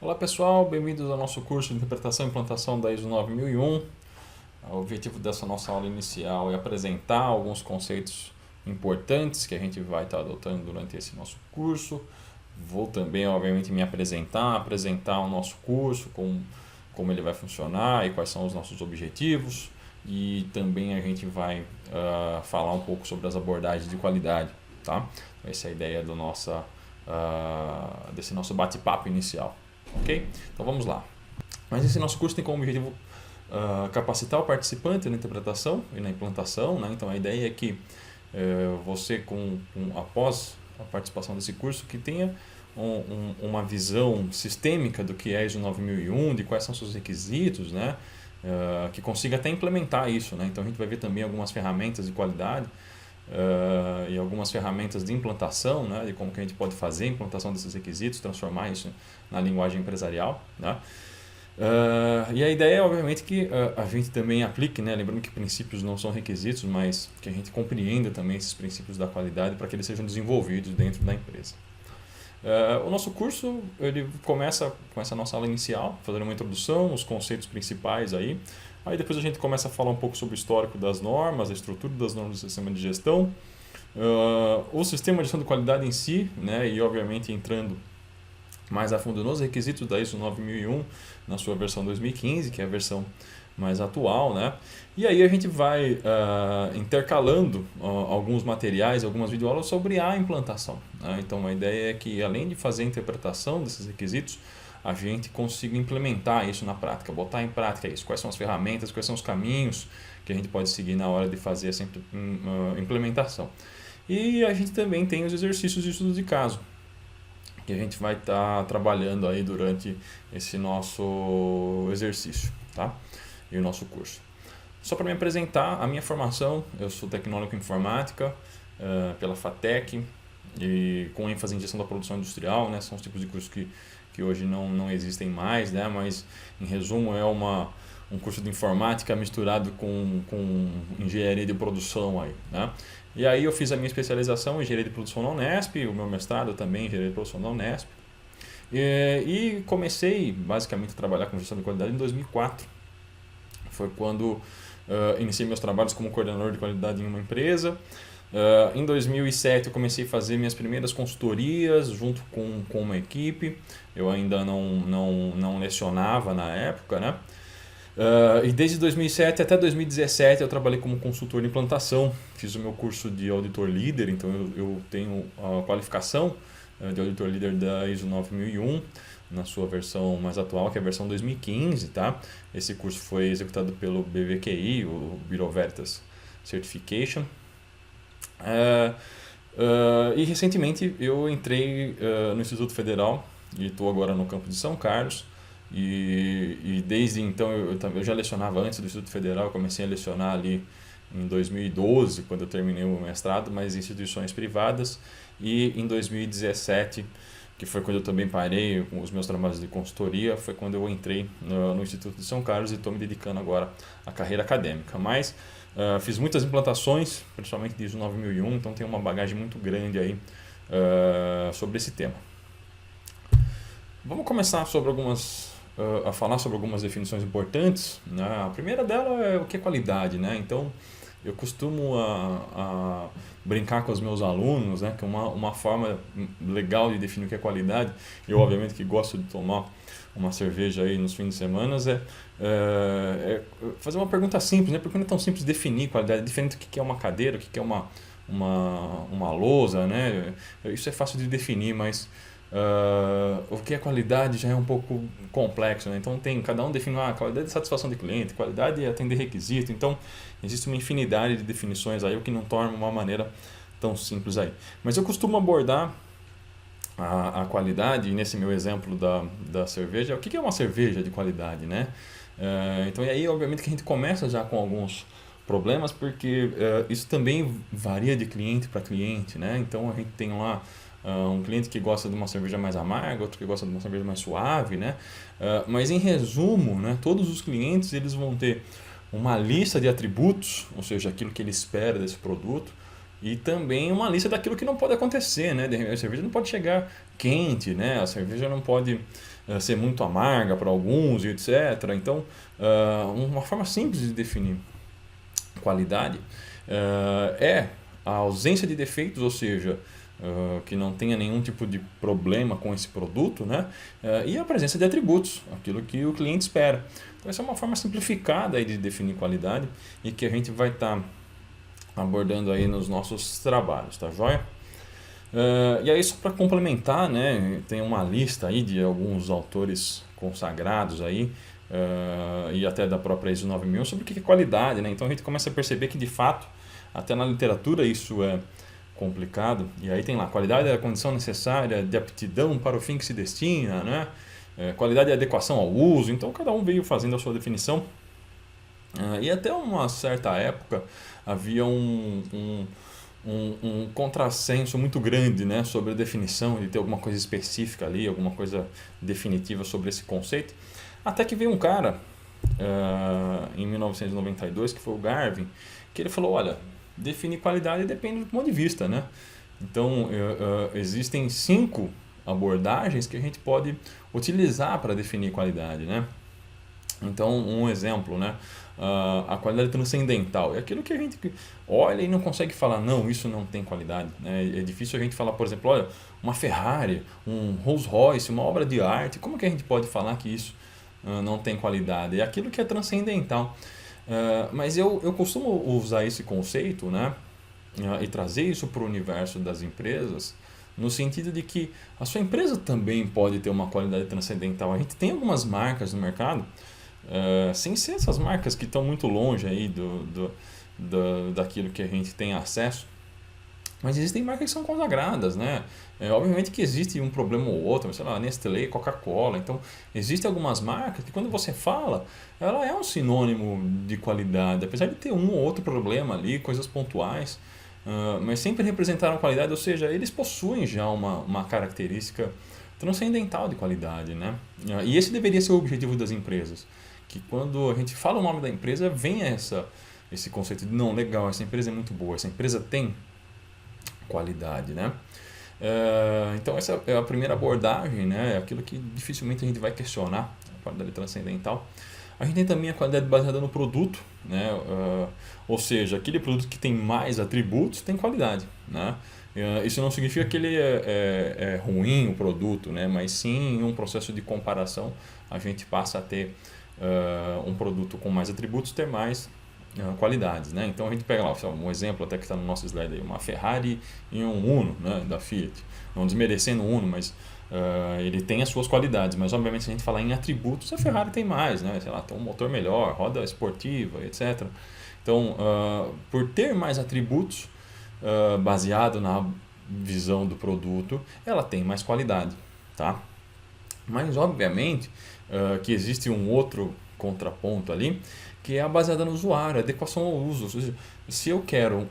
Olá pessoal, bem-vindos ao nosso curso de Interpretação e Implantação da ISO 9001. O objetivo dessa nossa aula inicial é apresentar alguns conceitos importantes que a gente vai estar adotando durante esse nosso curso. Vou também, obviamente, me apresentar o nosso curso, como ele vai funcionar e quais são os nossos objetivos. E também a gente vai falar um pouco sobre as abordagens de qualidade, tá? Essa é a ideia desse nosso bate-papo inicial. Ok? Então vamos lá. Mas esse nosso curso tem como objetivo capacitar o participante na interpretação e na implantação, né? Então a ideia é que você, após a participação desse curso, que tenha uma visão sistêmica do que é ISO 9001, de quais são seus requisitos, né? Que consiga até implementar isso, né? Então a gente vai ver também algumas ferramentas de qualidade e algumas ferramentas de implantação, né, de como que a gente pode fazer a implantação desses requisitos, transformar isso na linguagem empresarial, né? E a ideia é, obviamente, que a gente também aplique, né, lembrando que princípios não são requisitos, mas que a gente compreenda também esses princípios da qualidade para que eles sejam desenvolvidos dentro da empresa. O nosso curso ele começa com essa nossa aula inicial, fazendo uma introdução, os conceitos principais aí. Aí depois a gente começa a falar um pouco sobre o histórico das normas, a estrutura das normas do sistema de gestão, o sistema de gestão de qualidade em si, né, e obviamente entrando mais a fundo nos requisitos da ISO 9001 na sua versão 2015, que é a versão mais atual, né? E aí a gente vai intercalando alguns materiais, algumas videoaulas sobre a implantação, né? Então a ideia é que, além de fazer a interpretação desses requisitos, a gente consiga implementar isso na prática, botar em prática isso, quais são as ferramentas, quais são os caminhos que a gente pode seguir na hora de fazer essa implementação. E a gente também tem os exercícios de estudo de caso, que a gente vai estar trabalhando aí durante esse nosso exercício, tá? E o nosso curso. Só para me apresentar, a minha formação, eu sou tecnólogo em informática pela FATEC, e com ênfase em gestão da produção industrial, né? São os tipos de cursos que hoje não existem mais, né? Mas em resumo é um curso de informática misturado com engenharia de produção aí, né? E aí eu fiz a minha especialização em engenharia de produção na Unesp, o meu mestrado também em engenharia de produção na Unesp, e comecei basicamente a trabalhar com gestão de qualidade em 2004. Foi quando iniciei meus trabalhos como coordenador de qualidade em uma empresa. Em 2007 eu comecei a fazer minhas primeiras consultorias junto com uma equipe. Eu ainda não lecionava na época, né? E desde 2007 até 2017 eu trabalhei como consultor de implantação. Fiz o meu curso de auditor líder, então eu tenho a qualificação de auditor líder da ISO 9001 na sua versão mais atual, que é a versão 2015, tá? Esse curso foi executado pelo BVQI, o Bureau Veritas Certification. E recentemente eu entrei no Instituto Federal e estou agora no campus de São Carlos. E desde então eu já lecionava antes do Instituto Federal, eu comecei a lecionar ali em 2012, quando eu terminei o mestrado, mas em instituições privadas, e em 2017, que foi quando eu também parei com os meus trabalhos de consultoria, foi quando eu entrei no Instituto de São Carlos e estou me dedicando agora à carreira acadêmica. Mas fiz muitas implantações, principalmente de ISO 9001, então tenho uma bagagem muito grande aí sobre esse tema. Vamos começar a falar sobre algumas definições importantes, né? A primeira dela é o que é qualidade, né? Então, eu costumo a brincar com os meus alunos, né? Que uma forma legal de definir o que é qualidade, eu obviamente que gosto de tomar uma cerveja aí nos fins de semana, é fazer uma pergunta simples, né? Porque não é tão simples definir qualidade, é diferente do que é uma cadeira, o que é uma lousa, né? Isso é fácil de definir, mas o que é qualidade já é um pouco complexo, né? Então cada um define qualidade de satisfação de cliente, qualidade é atender requisito, então existe uma infinidade de definições aí, o que não torna uma maneira tão simples aí. Mas eu costumo abordar a qualidade, e nesse meu exemplo da cerveja, o que é uma cerveja de qualidade, né? Então e aí obviamente que a gente começa já com alguns problemas, porque isso também varia de cliente para cliente, né? Então a gente tem lá um cliente que gosta de uma cerveja mais amarga, outro que gosta de uma cerveja mais suave, né? Mas em resumo, né, todos os clientes eles vão ter uma lista de atributos, ou seja, aquilo que ele espera desse produto, e também uma lista daquilo que não pode acontecer, né? A cerveja não pode chegar quente, né? A cerveja não pode ser muito amarga para alguns, e etc. Então, uma forma simples de definir qualidade é a ausência de defeitos, ou seja, que não tenha nenhum tipo de problema com esse produto, né? E a presença de atributos, aquilo que o cliente espera. Então, essa é uma forma simplificada aí de definir qualidade e que a gente vai estar abordando aí nos nossos trabalhos, tá joia? E aí, só para complementar, né, tem uma lista aí de alguns autores consagrados aí, e até da própria ISO 9000 sobre o que é qualidade, né? Então a gente começa a perceber que de fato, até na literatura isso é complicado. E aí tem lá, qualidade é a condição necessária de aptidão para o fim que se destina, né? Qualidade é adequação ao uso. Então cada um veio fazendo a sua definição. E até uma certa época havia um contrassenso muito grande, né, sobre a definição, de ter alguma coisa específica ali, alguma coisa definitiva sobre esse conceito. Até que veio um cara, em 1992, que foi o Garvin, que ele falou, olha, definir qualidade depende do ponto de vista, né? Então, existem 5 abordagens que a gente pode utilizar para definir qualidade, né? Então, um exemplo, né? A qualidade transcendental é aquilo que a gente olha e não consegue falar, não, isso não tem qualidade, né? É difícil a gente falar, por exemplo, olha, uma Ferrari, um Rolls Royce, uma obra de arte, como que a gente pode falar que isso não tem qualidade? É aquilo que é transcendental. Mas eu costumo usar esse conceito, né? E trazer isso para o universo das empresas, no sentido de que a sua empresa também pode ter uma qualidade transcendental. A gente tem algumas marcas no mercado, sem ser essas marcas que estão muito longe aí daquilo que a gente tem acesso, mas existem marcas que são consagradas, né? Obviamente que existe um problema ou outro, sei lá, Nestlé, Coca-Cola. Então, existem algumas marcas que quando você fala, ela é um sinônimo de qualidade, apesar de ter um ou outro problema ali, coisas pontuais, mas sempre representaram qualidade, ou seja, eles possuem já uma característica transcendental de qualidade, né? E esse deveria ser o objetivo das empresas, que quando a gente fala o nome da empresa, vem esse conceito de, não, legal, essa empresa é muito boa, essa empresa tem qualidade, né? Então essa é a primeira abordagem, né? É aquilo que dificilmente a gente vai questionar, a qualidade transcendental. A gente tem também a qualidade baseada no produto, né? Ou seja, aquele produto que tem mais atributos tem qualidade, né? Isso não significa que ele é ruim o produto, né? Mas sim, em um processo de comparação, a gente passa a ter um produto com mais atributos ter mais qualidades, né? Então a gente pega lá um exemplo até que está no nosso slide aí, uma Ferrari e um Uno, né, da Fiat, não desmerecendo o Uno, mas ele tem as suas qualidades, mas obviamente se a gente falar em atributos, a Ferrari tem mais, né? Sei lá, tem um motor melhor, roda esportiva, etc. Então, por ter mais atributos, baseado na visão do produto, ela tem mais qualidade, tá? Mas obviamente que existe um outro contraponto ali, que é a baseada no usuário, a adequação ao uso. Ou seja, se eu quero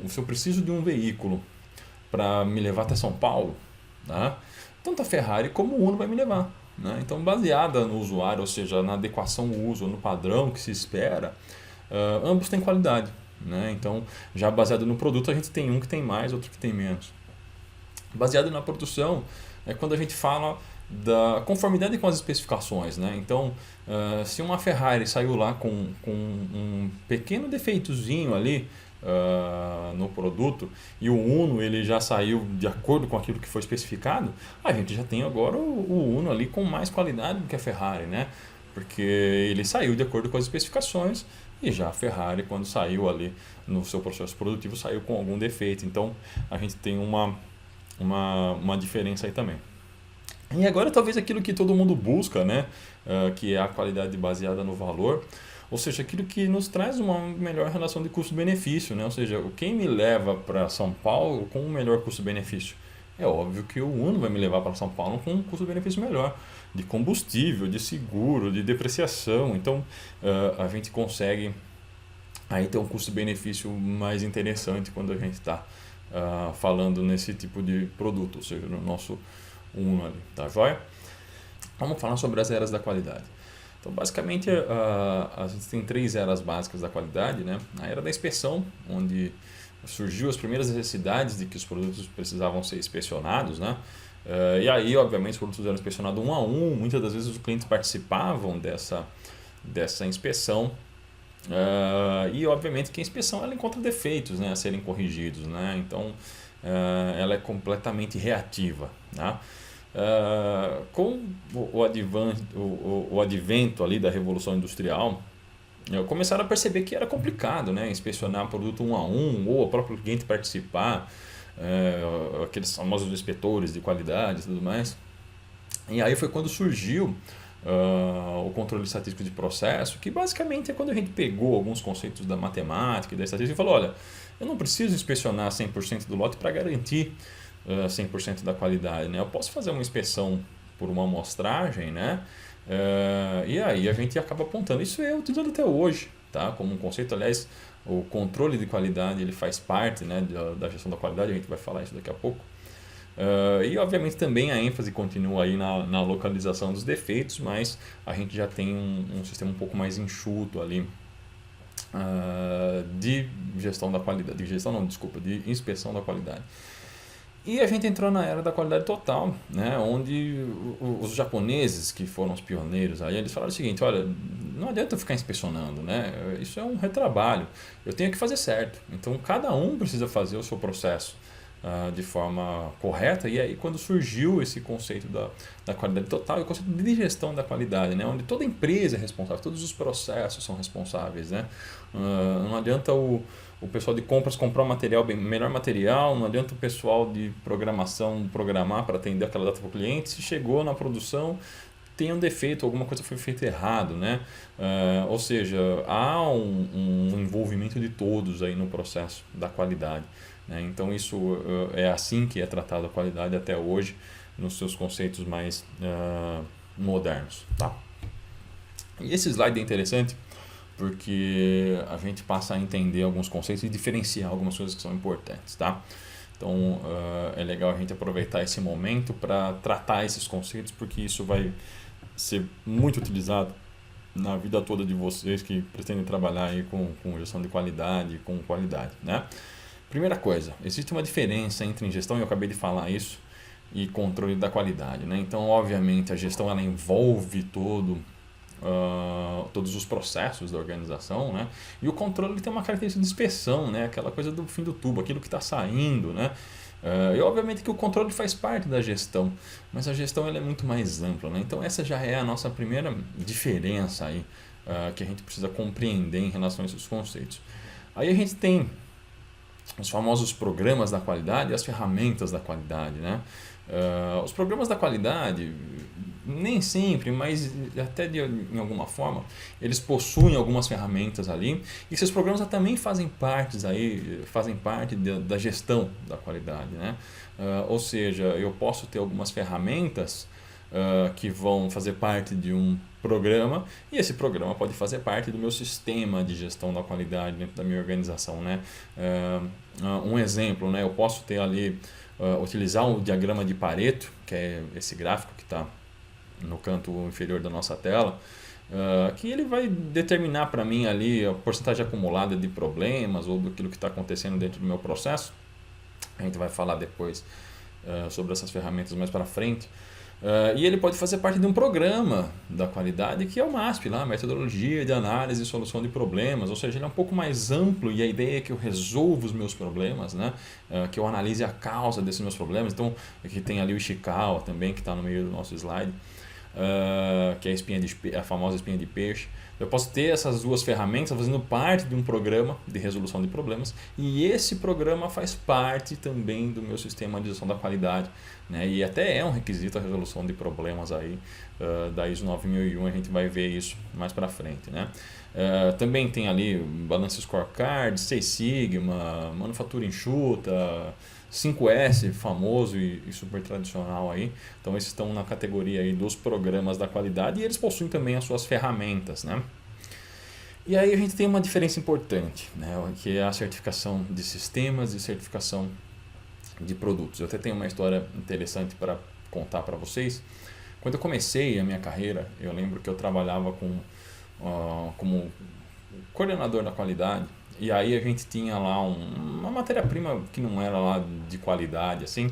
se eu preciso de um veículo para me levar até São Paulo, tá? Tanto a Ferrari como o Uno vai me levar, né? Então, baseada no usuário, ou seja, na adequação ao uso, no padrão que se espera, ambos têm qualidade, né? Então, já baseado no produto, a gente tem um que tem mais, outro que tem menos. Baseado na produção, é quando a gente fala da conformidade com as especificações, né? Então, se uma Ferrari saiu lá com um pequeno defeitozinho ali no produto e o Uno ele já saiu de acordo com aquilo que foi especificado, a gente já tem agora o Uno ali com mais qualidade do que a Ferrari, né? Porque ele saiu de acordo com as especificações e já a Ferrari, quando saiu ali no seu processo produtivo, saiu com algum defeito. Então, a gente tem uma diferença aí também. E agora talvez aquilo que todo mundo busca, né? Que é a qualidade baseada no valor, ou seja, aquilo que nos traz uma melhor relação de custo-benefício, né? Ou seja, quem me leva para São Paulo com um melhor custo-benefício? É óbvio que o Uno vai me levar para São Paulo com um custo-benefício melhor, de combustível, de seguro, de depreciação. Então, a gente consegue aí ter um custo-benefício mais interessante quando a gente está falando nesse tipo de produto, ou seja, no nosso Uno ali, tá joia? Vamos falar sobre as eras da qualidade. Então, basicamente, a gente tem 3 eras básicas da qualidade, né? A era da inspeção, onde surgiu as primeiras necessidades de que os produtos precisavam ser inspecionados, né? E aí, obviamente, os produtos eram inspecionados um a um, muitas das vezes os clientes participavam dessa inspeção. E obviamente que a inspeção ela encontra defeitos, né, a serem corrigidos, né? Então ela é completamente reativa, né? Com o advento ali da Revolução Industrial, começaram a perceber que era complicado, né, inspecionar produto um a um ou o próprio cliente participar, aqueles famosos inspetores de qualidade e tudo mais. E aí foi quando surgiu o controle estatístico de processo, que basicamente é quando a gente pegou alguns conceitos da matemática e da estatística e falou, olha, eu não preciso inspecionar 100% do lote para garantir 100% da qualidade, né? Eu posso fazer uma inspeção por uma amostragem, né? E aí a gente acaba apontando. Isso é utilizado até hoje, tá? Como um conceito. Aliás, o controle de qualidade ele faz parte, né, da gestão da qualidade, a gente vai falar isso daqui a pouco. E obviamente também a ênfase continua aí na localização dos defeitos, mas a gente já tem um sistema um pouco mais enxuto ali de gestão da qualidade, de inspeção da qualidade. E a gente entrou na era da qualidade total, né, onde os japoneses, que foram os pioneiros, aí eles falaram o seguinte, olha, não adianta eu ficar inspecionando, né, isso é um retrabalho, eu tenho que fazer certo, então cada um precisa fazer o seu processo de forma correta. E aí quando surgiu esse conceito da qualidade total e o conceito de gestão da qualidade, né, onde toda empresa é responsável, todos os processos são responsáveis, né? Não adianta o pessoal de compras comprar melhor material, não adianta o pessoal de programação programar para atender aquela data para o cliente, se chegou na produção tem um defeito, alguma coisa foi feita errado, né? Ou seja, há um envolvimento de todos aí no processo da qualidade, né? Então isso é assim que é tratada a qualidade até hoje nos seus conceitos mais modernos, tá? E esse slide é interessante porque a gente passa a entender alguns conceitos e diferenciar algumas coisas que são importantes, tá? Então é legal a gente aproveitar esse momento para tratar esses conceitos, porque isso vai ser muito utilizado na vida toda de vocês que pretendem trabalhar aí com gestão de qualidade, com qualidade, né? Primeira coisa, existe uma diferença entre gestão, e eu acabei de falar isso, e controle da qualidade, né? Então, obviamente, a gestão ela envolve todos os processos da organização, né? E o controle tem uma característica de inspeção, né? Aquela coisa do fim do tubo, aquilo que está saindo, né? E obviamente que o controle faz parte da gestão, mas a gestão ela é muito mais ampla, né? Então essa já é a nossa primeira diferença aí, que a gente precisa compreender em relação a esses conceitos. Aí a gente tem os famosos programas da qualidade e as ferramentas da qualidade, né? Os programas da qualidade, nem sempre, mas até em alguma forma, eles possuem algumas ferramentas ali, e esses programas também fazem parte da gestão da qualidade, né? Ou seja, eu posso ter algumas ferramentas que vão fazer parte de um programa, e esse programa pode fazer parte do meu sistema de gestão da qualidade dentro da minha organização, né? Um exemplo, né? Eu posso ter ali utilizar o diagrama de Pareto, que é esse gráfico que está no canto inferior da nossa tela, que ele vai determinar para mim ali a porcentagem acumulada de problemas ou daquilo que está acontecendo dentro do meu processo. A gente vai falar depois sobre essas ferramentas mais para frente. E ele pode fazer parte de um programa da qualidade que é o MASP, lá, Metodologia de Análise e Solução de Problemas, ou seja, ele é um pouco mais amplo e a ideia é que eu resolva os meus problemas, né? Que eu analise a causa desses meus problemas. Então, aqui tem ali o Ishikawa também, que está no meio do nosso slide, que é a famosa espinha de peixe. Eu posso ter essas duas ferramentas fazendo parte de um programa de resolução de problemas, e esse programa faz parte também do meu sistema de gestão da qualidade, né? E até é um requisito a resolução de problemas aí, da ISO 9001, a gente vai ver isso mais para frente, né? Também tem ali Balance Scorecard, Six Sigma, Manufatura Enxuta, 5S, famoso e super tradicional aí. Então esses estão na categoria aí dos programas da qualidade, e eles possuem também as suas ferramentas, né? E aí a gente tem uma diferença importante, né? Que é a certificação de sistemas e certificação de produtos. Eu até tenho uma história interessante para contar para vocês. Quando eu comecei a minha carreira, eu lembro que eu trabalhava como coordenador da qualidade. E aí a gente tinha lá uma matéria-prima que não era lá de qualidade, assim.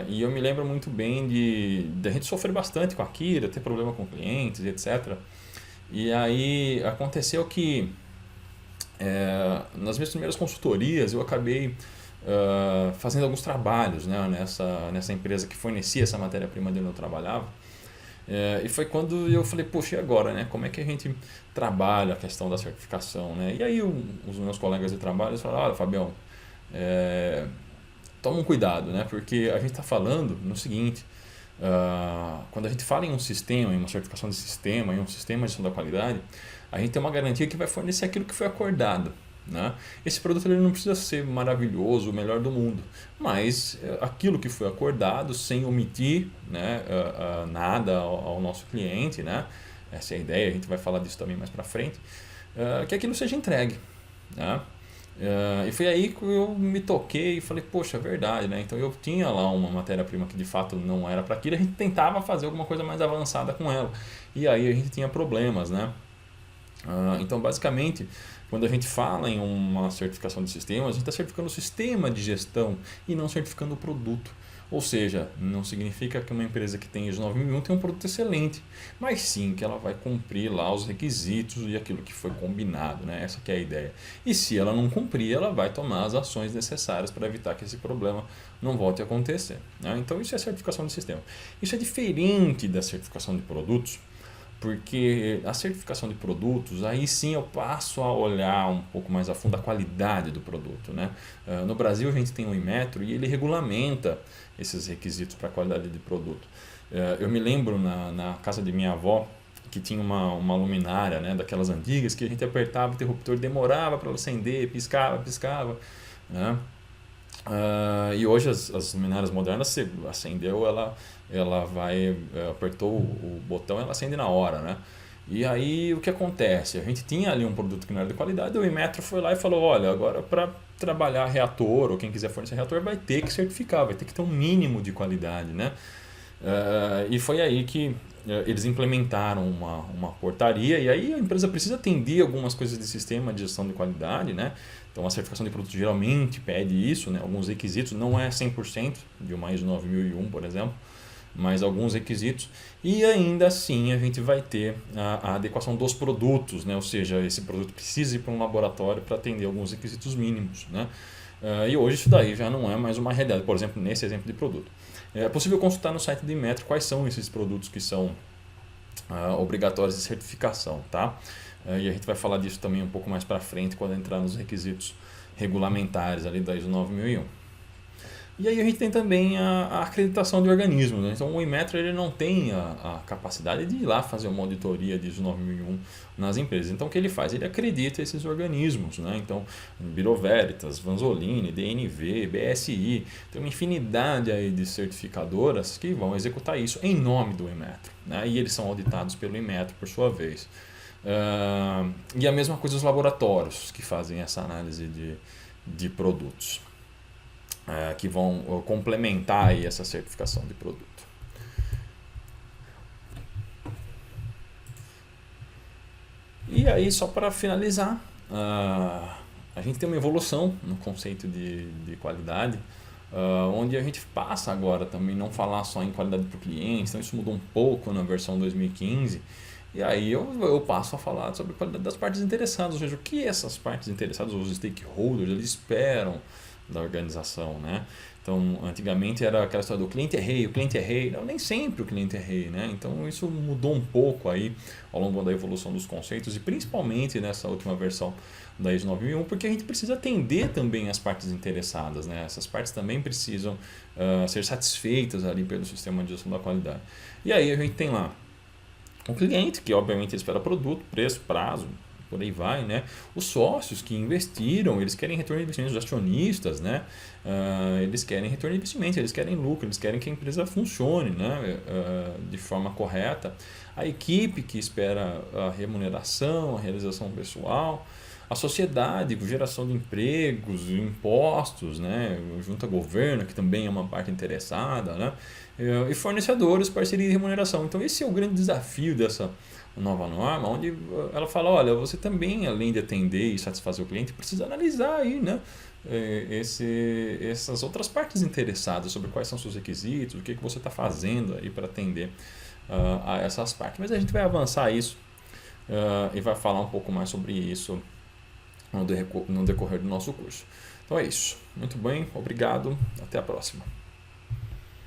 E eu me lembro muito bem de a gente sofrer bastante com a Kira, ter problema com clientes, etc. E aí aconteceu que nas minhas primeiras consultorias eu acabei fazendo alguns trabalhos, né, nessa empresa que fornecia essa matéria-prima de onde eu trabalhava. E foi quando eu falei, poxa, e agora, né? Como é que a gente trabalha a questão da certificação, né? E aí os meus colegas de trabalho falaram, olha, Fabião, toma um cuidado, né? Porque a gente está falando no seguinte, quando a gente fala em um sistema, em uma certificação de sistema, em um sistema de gestão da qualidade, a gente tem uma garantia que vai fornecer aquilo que foi acordado, né? Esse produto ele não precisa ser maravilhoso, o melhor do mundo, mas aquilo que foi acordado sem omitir, né, nada ao nosso cliente, né? Essa é a ideia, a gente vai falar disso também mais para frente, que aquilo seja entregue, né? E foi aí que eu me toquei e falei, poxa, é verdade, né? Então eu tinha lá uma matéria-prima que de fato não era para aquilo, a gente tentava fazer alguma coisa mais avançada com ela, e aí a gente tinha problemas, né? Então, basicamente, quando a gente fala em uma certificação de sistemas, a gente está certificando o sistema de gestão e não certificando o produto. Ou seja, não significa que uma empresa que tem ISO 9001 tem um produto excelente, mas sim que ela vai cumprir lá os requisitos e aquilo que foi combinado, né? Essa que é a ideia. E se ela não cumprir, ela vai tomar as ações necessárias para evitar que esse problema não volte a acontecer, né? Então, isso é certificação de sistema. Isso é diferente da certificação de produtos, porque a certificação de produtos, aí sim eu passo a olhar um pouco mais a fundo a qualidade do produto, né? No Brasil a gente tem o Inmetro e ele regulamenta esses requisitos para a qualidade de produto. Eu me lembro na casa de minha avó que tinha uma luminária, né, daquelas antigas que a gente apertava o interruptor, demorava para ela acender, piscava, né? E hoje as luminárias modernas, você acendeu, ela vai, apertou o botão, ela acende na hora, né? E aí o que acontece? A gente tinha ali um produto que não era de qualidade, o Inmetro foi lá e falou, olha, agora para trabalhar reator, ou quem quiser fornecer reator, vai ter que certificar, vai ter que ter um mínimo de qualidade, né? E foi aí que eles implementaram uma portaria, e aí a empresa precisa atender algumas coisas de sistema de gestão de qualidade, né? Então a certificação de produto geralmente pede isso, né? Alguns requisitos, não é 100% de uma ISO 9001, por exemplo, mas alguns requisitos, e ainda assim a gente vai ter a adequação dos produtos, né? Ou seja, esse produto precisa ir para um laboratório para atender alguns requisitos mínimos, né? E hoje isso daí já não é mais uma realidade, por exemplo, nesse exemplo de produto. É possível consultar no site do Inmetro quais são esses produtos que são obrigatórios de certificação, tá? E a gente vai falar disso também um pouco mais para frente quando entrar nos requisitos regulamentares ali da ISO 9001. E aí a gente tem também a acreditação de organismos, né? Então o Inmetro ele não tem a capacidade de ir lá fazer uma auditoria de ISO 9001 nas empresas. Então o que ele faz? Ele acredita esses organismos, né? Então Bureau Veritas, Vanzolini, DNV, BSI, tem uma infinidade aí de certificadoras que vão executar isso em nome do Inmetro, né? E eles são auditados pelo Inmetro por sua vez. E a mesma coisa os laboratórios que fazem essa análise de produtos. Que vão complementar aí essa certificação de produto. E aí, só para finalizar, a gente tem uma evolução no conceito de qualidade, onde a gente passa agora também não falar só em qualidade para o cliente, então isso mudou um pouco na versão 2015, e aí eu passo a falar sobre a qualidade das partes interessadas, ou seja, o que essas partes interessadas, os stakeholders, eles esperam da organização, né? Então, antigamente era aquela história do cliente é rei, o cliente é rei. Não, nem sempre o cliente é rei, né? Então, isso mudou um pouco aí ao longo da evolução dos conceitos e principalmente nessa última versão da ISO 9001, porque a gente precisa atender também as partes interessadas, né? Essas partes também precisam ser satisfeitas ali pelo sistema de gestão da qualidade. E aí a gente tem lá o cliente, que obviamente espera produto, preço, prazo, por aí vai, né? Os sócios que investiram, eles querem retorno de investimento, os acionistas, né? Eles querem retorno de investimento, eles querem lucro, eles querem que a empresa funcione, né? De forma correta. A equipe que espera a remuneração, a realização pessoal, a sociedade, geração de empregos, impostos, né? Junto ao governo, que também é uma parte interessada, né? E fornecedores, parceria e remuneração. Então esse é o grande desafio dessa nova norma, onde ela fala, olha, você também, além de atender e satisfazer o cliente, precisa analisar aí, né? essas outras partes interessadas sobre quais são seus requisitos, o que você está fazendo aí para atender a essas partes. Mas a gente vai avançar isso e vai falar um pouco mais sobre isso no decorrer do nosso curso. Então é isso. Muito bem, obrigado, até a próxima.